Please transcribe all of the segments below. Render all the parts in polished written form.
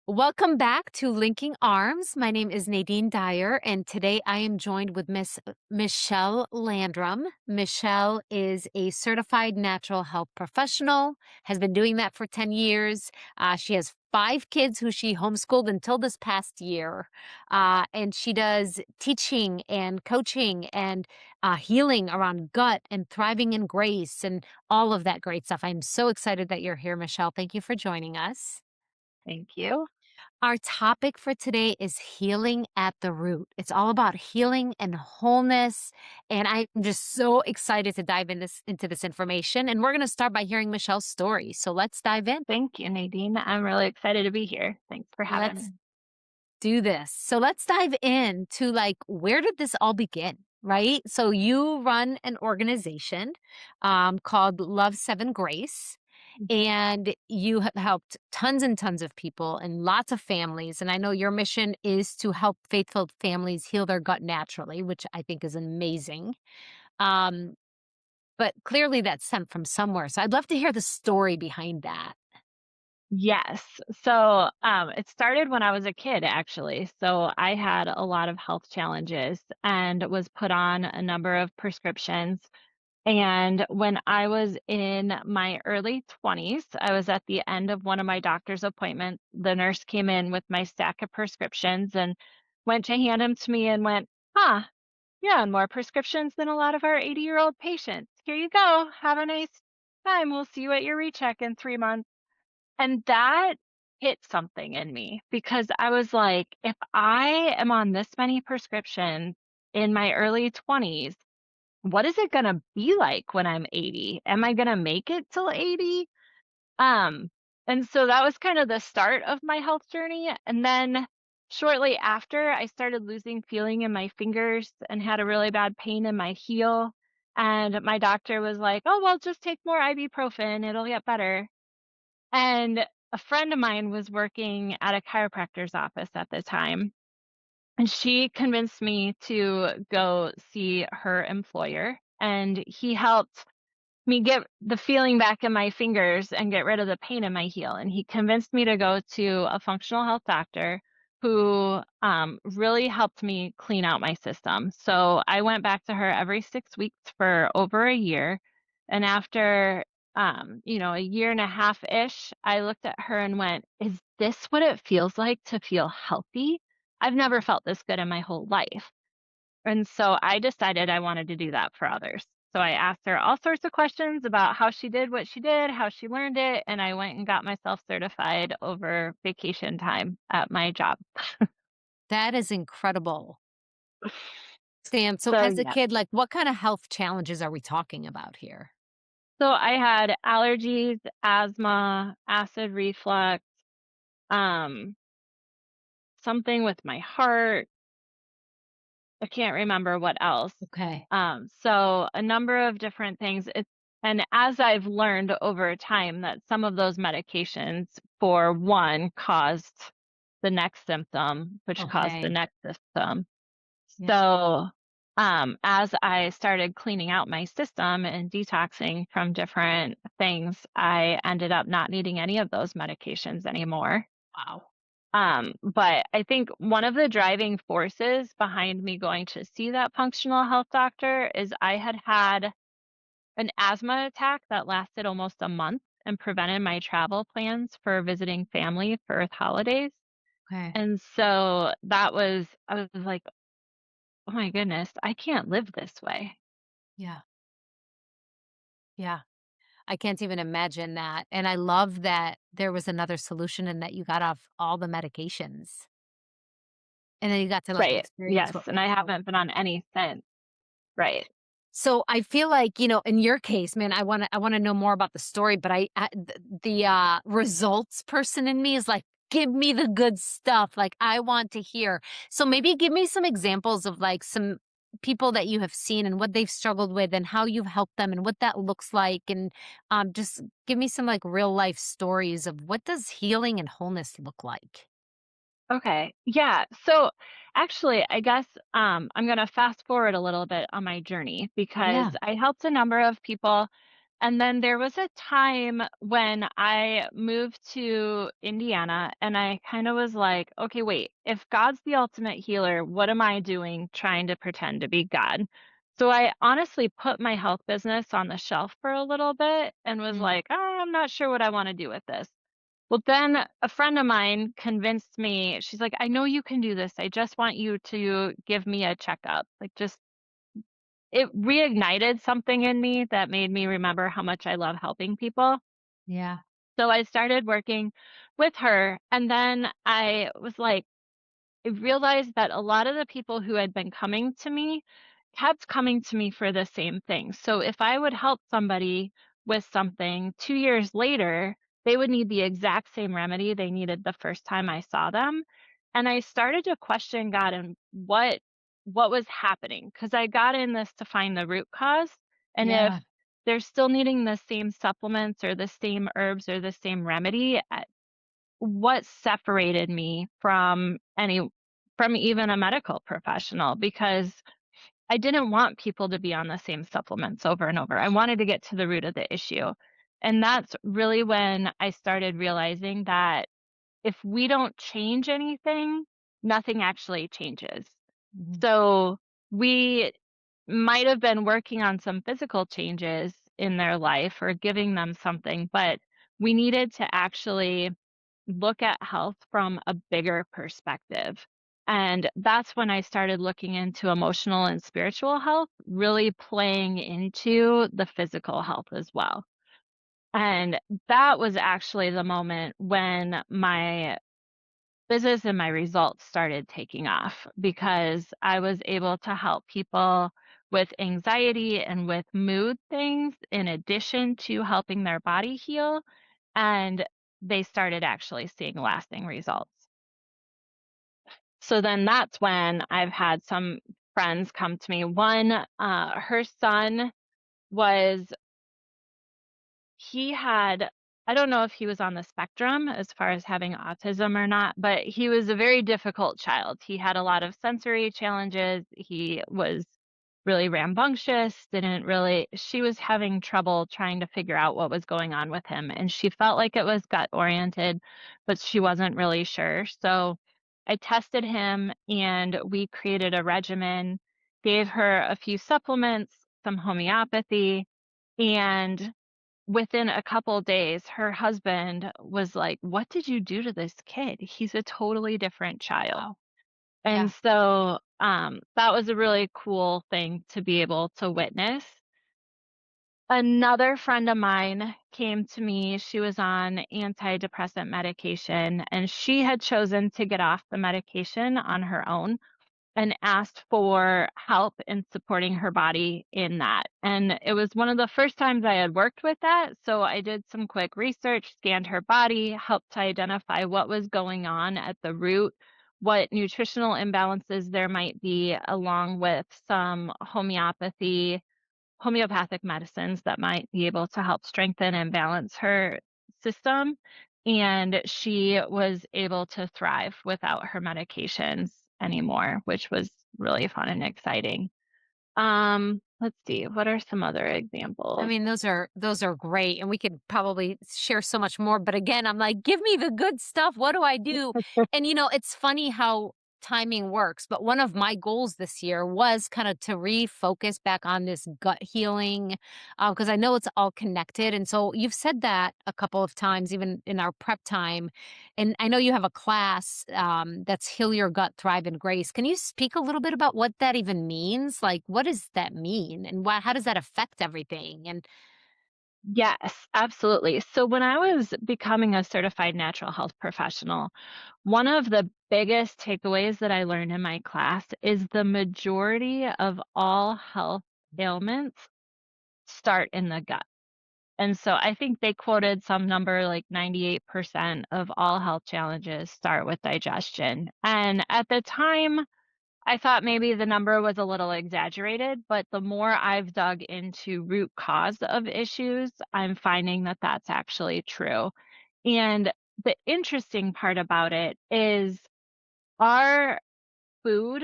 Welcome back to Linking Arms. My name is Nadine Dyer, and today I am joined with Miss Michelle Landrum. Michelle is a certified natural health professional, has been doing that for 10 years. She has 5 kids who she homeschooled until this past year. And she does teaching and coaching and healing around gut and thriving in grace and all of that great stuff. I'm so excited that you're here, Michelle. Thank you for joining us. Thank you. Our topic for today is healing at the root. It's all about healing and wholeness. And I'm just so excited to dive into this information. And we're going to start by hearing Michelle's story. So let's dive in. Thank you, Nadine. I'm really excited to be here. Thanks for having Let's me. do this. So let's dive into like where did this all begin? Right? So you run an organization called Love Seven Grace. Mhm. And you have helped tons and tons of people and lots of families. And I know your mission is to help faithful families heal their gut naturally, which I think is amazing. Um, but clearly that's sent from somewhere. So I'd love to hear the story behind that. Yes. So it started when I was a kid, actually. So I had a lot of health challenges and was put on a number of prescriptions. And when I was in my early 20s, I was at the end of one of my doctor's appointments. The nurse came in with my stack of prescriptions and went to hand them to me and went, huh, yeah, and more prescriptions than a lot of our 80-year-old patients. Here you go. Have a nice time. We'll see you at your recheck in 3 months. And that hit something in me because I was like, if I am on this many prescriptions in my early 20s, what is it going to be like when I'm 80? Am I going to make it till 80? Um, and so that was kind of the start of my health journey. And then shortly after, I started losing feeling in my fingers and had a really bad pain in my heel. And my doctor was like, oh, well, just take more ibuprofen. It'll get better. And a friend of mine was working at a chiropractor's office at the time. And she convinced me to go see her employer. And he helped me get the feeling back in my fingers and get rid of the pain in my heel. And he convinced me to go to a functional health doctor who really helped me clean out my system. So I went back to her every 6 weeks for over a year. And after, a year and a half ish, I looked at her and went, is this what it feels like to feel healthy? I've never felt this good in my whole life. And so I decided I wanted to do that for others. So I asked her all sorts of questions about how she did what she did, how she learned it, and I went and got myself certified over vacation time at my job. That is incredible. Stan, so So as a yeah. kid, like what kind of health challenges are we talking about here? So I had allergies, asthma, acid reflux, um, something with my heart. I can't remember what else. Okay. So a number of different things. And as I've learned over time that some of those medications, for one, caused the next symptom, which caused the Okay. next symptom. Yeah. So as I started cleaning out my system and detoxing from different things, I ended up not needing any of those medications anymore. Wow. But I think one of the driving forces behind me going to see that functional health doctor is I had had an asthma attack that lasted almost a month and prevented my travel plans for visiting family for holidays. Okay. And so I was like, oh my goodness, I can't live this way. Yeah. Yeah. I can't even imagine that, and I love that there was another solution and that you got off all the medications, and then you got to, like, Right. experience what Yes. And I felt haven't been on any since. Right. so I feel like, in your case, man, I wanna know more about the story, but results person in me is like, "Give me the good stuff," like, I want to hear. So maybe give me some examples of, like, some people that you have seen and what they've struggled with and how you've helped them and what that looks like, and, just give me some, like, real life stories of what does healing and wholeness look like? Okay. Yeah. So actually, I guess I'm going to fast forward a little bit on my journey because Yeah. I helped a number of people. And then there was a time when I moved to Indiana and I kind of was like, okay, wait, if God's the ultimate healer, what am I doing trying to pretend to be God? So I honestly put my health business on the shelf for a little bit and was Mm. like, oh, I'm not sure what I want to do with this. Well, then a friend of mine convinced me, she's like, I know you can do this. I just want you to give me a checkup. Like, just it reignited something in me that made me remember how much I love helping people. Yeah. So I started working with her, and then I was like, I realized that a lot of the people who had been coming to me kept coming to me for the same thing. So if I would help somebody with something 2 years later, they would need the exact same remedy they needed the first time I saw them. And I started to question God and what was happening because I got in this to find the root cause. And if Yeah. they're still needing the same supplements or the same herbs or the same remedy, what separated me from even a medical professional because I didn't want people to be on the same supplements over and over. I wanted to get to the root of the issue. And that's really when I started realizing that if we don't change anything, nothing actually changes. Mhm. So we might have been working on some physical changes in their life or giving them something, but we needed to actually look at health from a bigger perspective. And that's when I started looking into emotional and spiritual health, really playing into the physical health as well. And that was actually the moment when my business and my results started taking off because I was able to help people with anxiety and with mood things in addition to helping their body heal. And they started actually seeing lasting results. So then that's when I've had some friends come to me. One, her son was he had I don't know if he was on the spectrum as far as having autism or not, but he was a very difficult child. He had a lot of sensory challenges. He was really rambunctious, didn't really she was having trouble trying to figure out what was going on with him, and she felt like it was gut oriented, but she wasn't really sure. So I tested him and we created a regimen, gave her a few supplements, some homeopathy, and within a couple days, her husband was like, "What did you do to this kid? He's a totally different child." Wow. And Yeah. so, that was a really cool thing to be able to witness. Another friend of mine came to me, she was on antidepressant medication, and she had chosen to get off the medication on her own and asked for help in supporting her body in that. And it was one of the first times I had worked with that. So I did some quick research, scanned her body, helped to identify what was going on at the root, what nutritional imbalances there might be, along with some homeopathic medicines that might be able to help strengthen and balance her system. And she was able to thrive without her medications anymore, which was really fun and exciting. Let's see, what are some other I examples? mean, those are great, and we could probably share so much more, but again, I'm like, "Give me the good stuff, what do I do?" And, it's funny how timing works, but one of my goals this year was kinda to refocus back on this gut healing, because I know it's all connected, and so you've said that a couple of times even in our prep time, and I know you have a class, that's Heal Your Gut, Thrive in Grace. Can you speak a little bit about what that even means? Like, what does that mean, and how does that affect everything? And Yes, absolutely. So when I was becoming a certified natural health professional, one of the biggest takeaways that I learned in my class is the majority of all health ailments start in the gut. And so I think they quoted some number like 98% of all health challenges start with digestion. And at the time, I thought maybe the number was a little exaggerated, but the more I've dug into root cause of issues, I'm finding that that's actually true. And the interesting part about it is our food,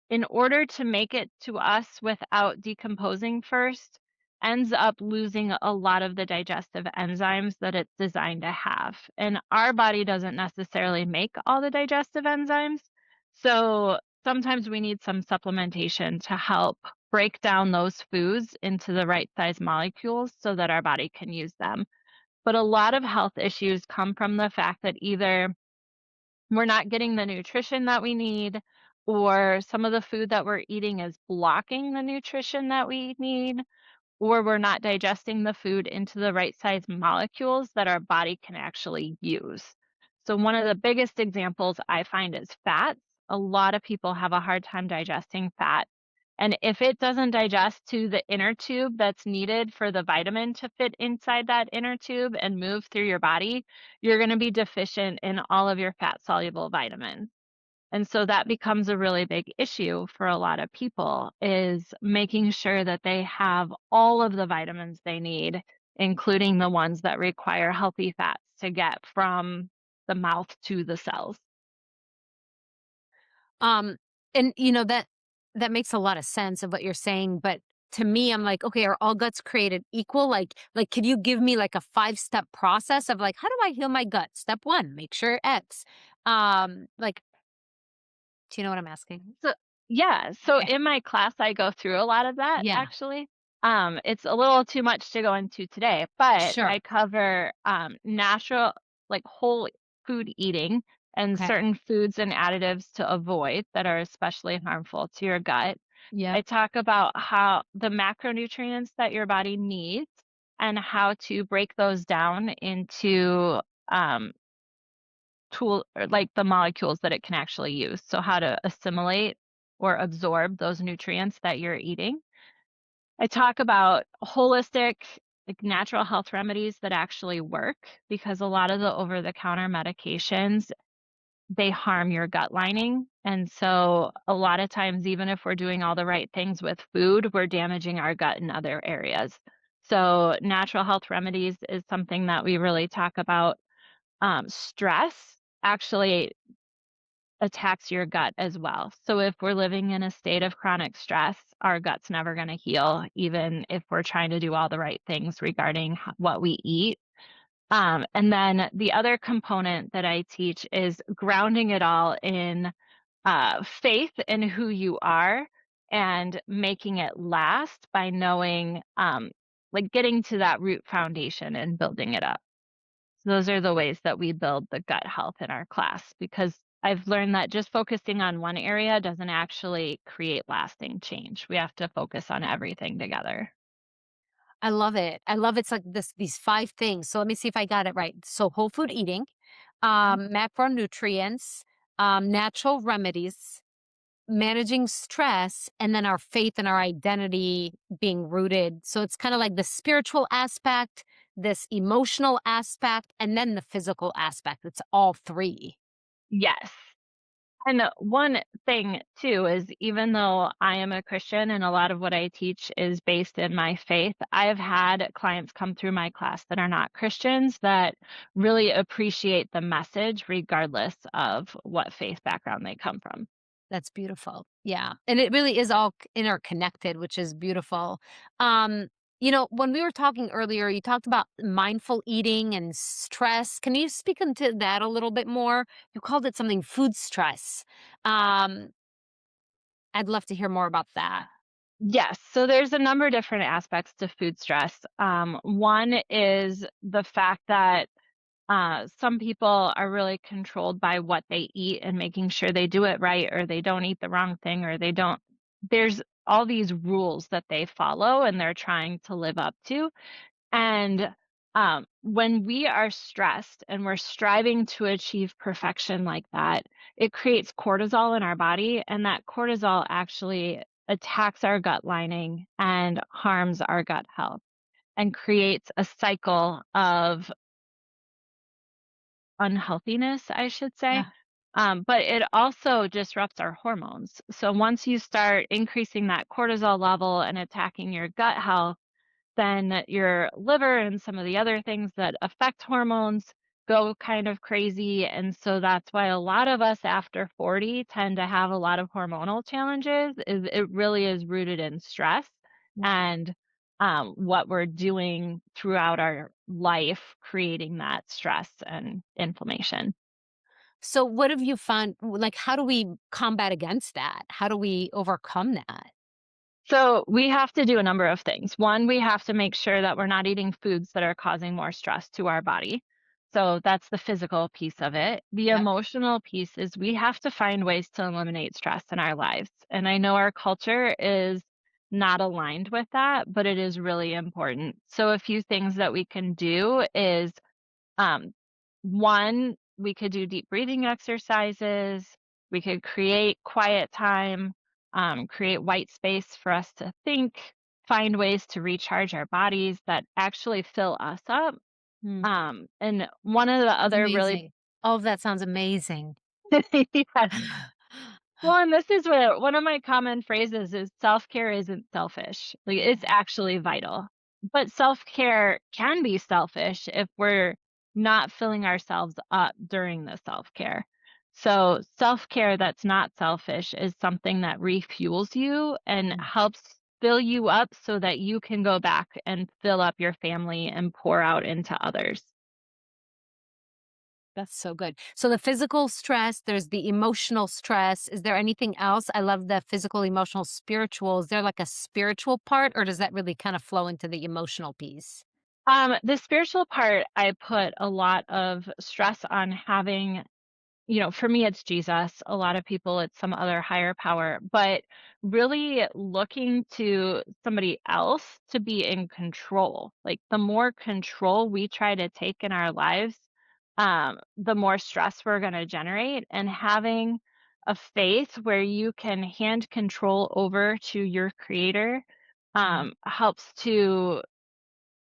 in order to make it to us without decomposing first, ends up losing a lot of the digestive enzymes that it's designed to have. And our body doesn't necessarily make all the digestive enzymes. So sometimes we need some supplementation to help break down those foods into the right size molecules so that our body can use them. But a lot of health issues come from the fact that either we're not getting the nutrition that we need, or some of the food that we're eating is blocking the nutrition that we need, or we're not digesting the food into the right size molecules that our body can actually use. So, one of the biggest examples I find is fats. A lot of people have a hard time digesting fat. And if it doesn't digest to the inner tube that's needed for the vitamin to fit inside that inner tube and move through your body, you're going to be deficient in all of your fat soluble vitamins. And so that becomes a really big issue for a lot of people is making sure that they have all of the vitamins they need, including the ones that require healthy fats to get from the mouth to the cells. Um, and that makes a lot of sense of what you're saying, but to me, I'm like, okay, are all guts created equal? Like, could you give me like a 5-step process of like, how do I heal my gut? Step one, make sure X. Like, do you know what I'm asking? So yeah, so Okay. in my class, I go through a lot of that Yeah. actually. It's a little too much to go into today, but Sure. I cover natural, like whole food eating and Okay. certain foods and additives to avoid that are especially harmful to your gut. I Yep. talk about how the macronutrients that your body needs and how to break those down into um, tool or like the molecules that it can actually use. So how to assimilate or absorb those nutrients that you're eating. I talk about holistic, like natural health remedies that actually work because a lot of the over the counter medications, they harm your gut lining. And so a lot of times, even if we're doing all the right things with food, we're damaging our gut in other areas. So natural health remedies is something that we really talk about. Stress actually attacks your gut as well. So if we're living in a state of chronic stress, our gut's never going to heal, even if we're trying to do all the right things regarding what we eat. And then the other component that I teach is grounding it all in faith in who you are and making it last by knowing, like getting to that root foundation and building it up. So those are the ways that we build the gut health in our class because I've learned that just focusing on one area doesn't actually create lasting change. We have to focus on everything together. I love it. I love it's like these 5 things. So let me see if I got it right. So whole food eating, Mhm. macronutrients, natural remedies, managing stress, and then our faith and our identity being rooted. So it's kind of like the spiritual aspect, this emotional aspect, and then the physical aspect. It's all 3. Yes. And one thing too is even though I am a Christian and a lot of what I teach is based in my faith, I've had clients come through my class that are not Christians that really appreciate the message regardless of what faith background they come from. That's beautiful. Yeah. And it really is all interconnected, which is beautiful. Um, when we were talking earlier, you talked about mindful eating and stress. Can you speak into that a little bit more? You called it something food stress. Um, I'd love to hear more about that. Yes, so there's a number of different aspects to food stress. One is the fact that some people are really controlled by what they eat and making sure they do it right, or they don't eat the wrong thing, or they don't. There's all these rules that they follow and they're trying to live up to. And when we are stressed and we're striving to achieve perfection like that, it creates cortisol in our body. And that cortisol actually attacks our gut lining and harms our gut health and creates a cycle of unhealthiness, I should say. Yeah. But it also disrupts our hormones. So once you start increasing that cortisol level and attacking your gut health, then your liver and some of the other things that affect hormones go kind of crazy. And so that's why a lot of us after 40 tend to have a lot of hormonal challenges is it really is rooted in stress. Yeah. And what we're doing throughout our life, creating that stress and inflammation. So what have you found like, how do we combat against that? How do we overcome that? So we have to do a number of things. One, we have to make sure that we're not eating foods that are causing more stress to our body. So that's the physical piece of it. The Yep. emotional piece is we have to find ways to eliminate stress in our lives. And I know our culture is not aligned with that, but it is really important. So a few things that we can do is um, one, we could do deep breathing exercises. We could create quiet time, create white space for us to think, find ways to recharge our bodies that actually fill us up. Mm, And one of the sounds other really amazing. All of that sounds amazing. yes, well, and this is where one of my common phrases is self-care isn't selfish. Like it's actually vital. But self-care can be selfish if we're not filling ourselves up during the self-care. So, self-care that's not selfish is something that refuels you and Mm. helps fill you up so that you can go back and fill up your family and pour out into others. That's so good. So the physical stress, there's the emotional stress. Is there anything else? I love the physical, emotional, spiritual. Is there like a spiritual part, or does that really kind of flow into the emotional piece? The spiritual part, I put a lot of stress on having. For me, it's Jesus. A lot of people, it's some other higher power, but really looking to somebody else to be in control. Like the more control we try to take in our lives, the more stress we're going to generate. And having a faith where you can hand control over to your creator Mm. helps to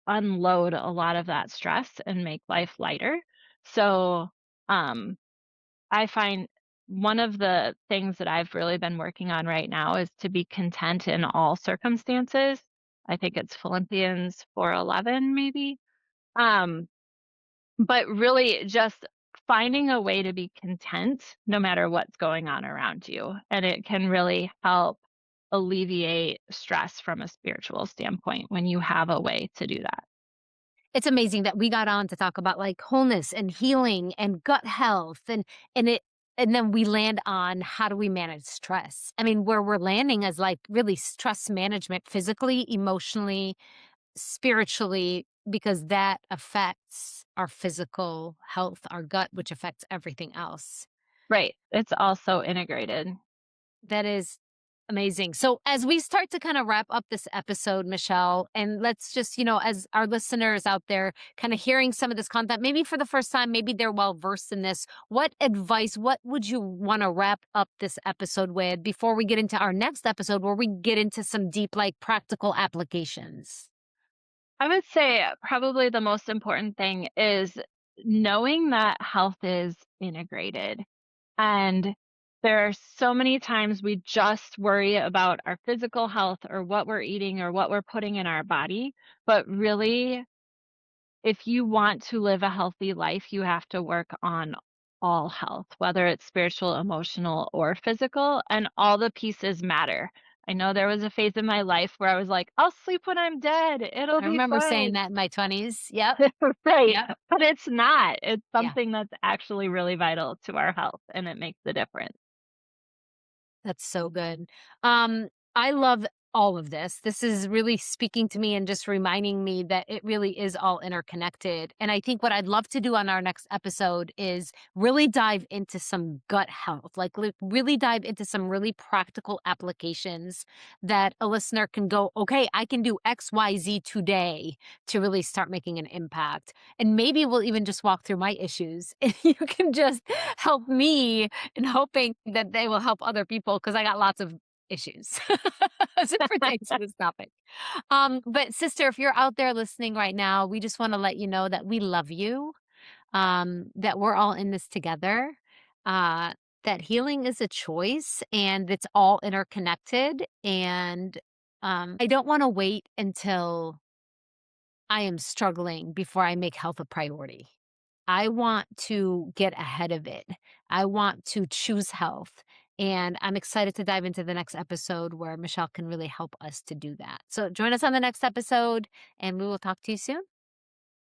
unload a lot of that stress and make life lighter. So, um, I find one of the things that I've really been working on right now is to be content in all circumstances. I think it's Philippians 4:11 maybe. Um, but really just finding a way to be content no matter what's going on around you, and it can really help alleviate stress from a spiritual standpoint when you have a way to do that. It's amazing that we got on to talk about like wholeness and healing and gut health and then we land on how do we manage stress. I mean, where we're landing is like really stress management physically, emotionally, spiritually, because that affects our physical health, our gut, which affects everything else. Right, it's also integrated. That is amazing. So, as we start to kind of wrap up this episode, Michelle, and let's just, as our listeners out there kind of hearing some of this content, maybe for the first time, maybe they're well versed in this. What advice, what would you want to wrap up this episode with before we get into our next episode where we get into some deep, like practical applications? I would say probably the most important thing is knowing that health is integrated. And there are so many times we just worry about our physical health or what we're eating or what we're putting in our body. But really, if you want to live a healthy life, you have to work on all health, whether it's spiritual, emotional, or physical, and all the pieces matter. I know there was a phase in my life where I was like, I'll sleep when I'm dead. It'll I be remember saying fine. that in my 20s. Yep. Right. Yep. But it's not. It's Yeah. something that's actually really vital to our health and it makes a difference. That's so good. I love all of this. This is really speaking to me and just reminding me that it really is all interconnected. And I think what I'd love to do on our next episode is really dive into some gut health, like really dive into some really practical applications that a listener can go, okay, I can do XYZ today to really start making an impact. And maybe we'll even just walk through my issues and you can just help me and hoping that they will help other people because I got lots of issues as it pertains to this topic. But sister, if you're out there listening right now, we just want to let you know that we love you, that we're all in this together, uh, that healing is a choice and it's all interconnected. And I don't want to wait until I am struggling before I make health a priority. I want to get ahead of it. I want to choose health. And I'm excited to dive into the next episode where Michelle can really help us to do that. So join us on the next episode, and we will talk to you soon.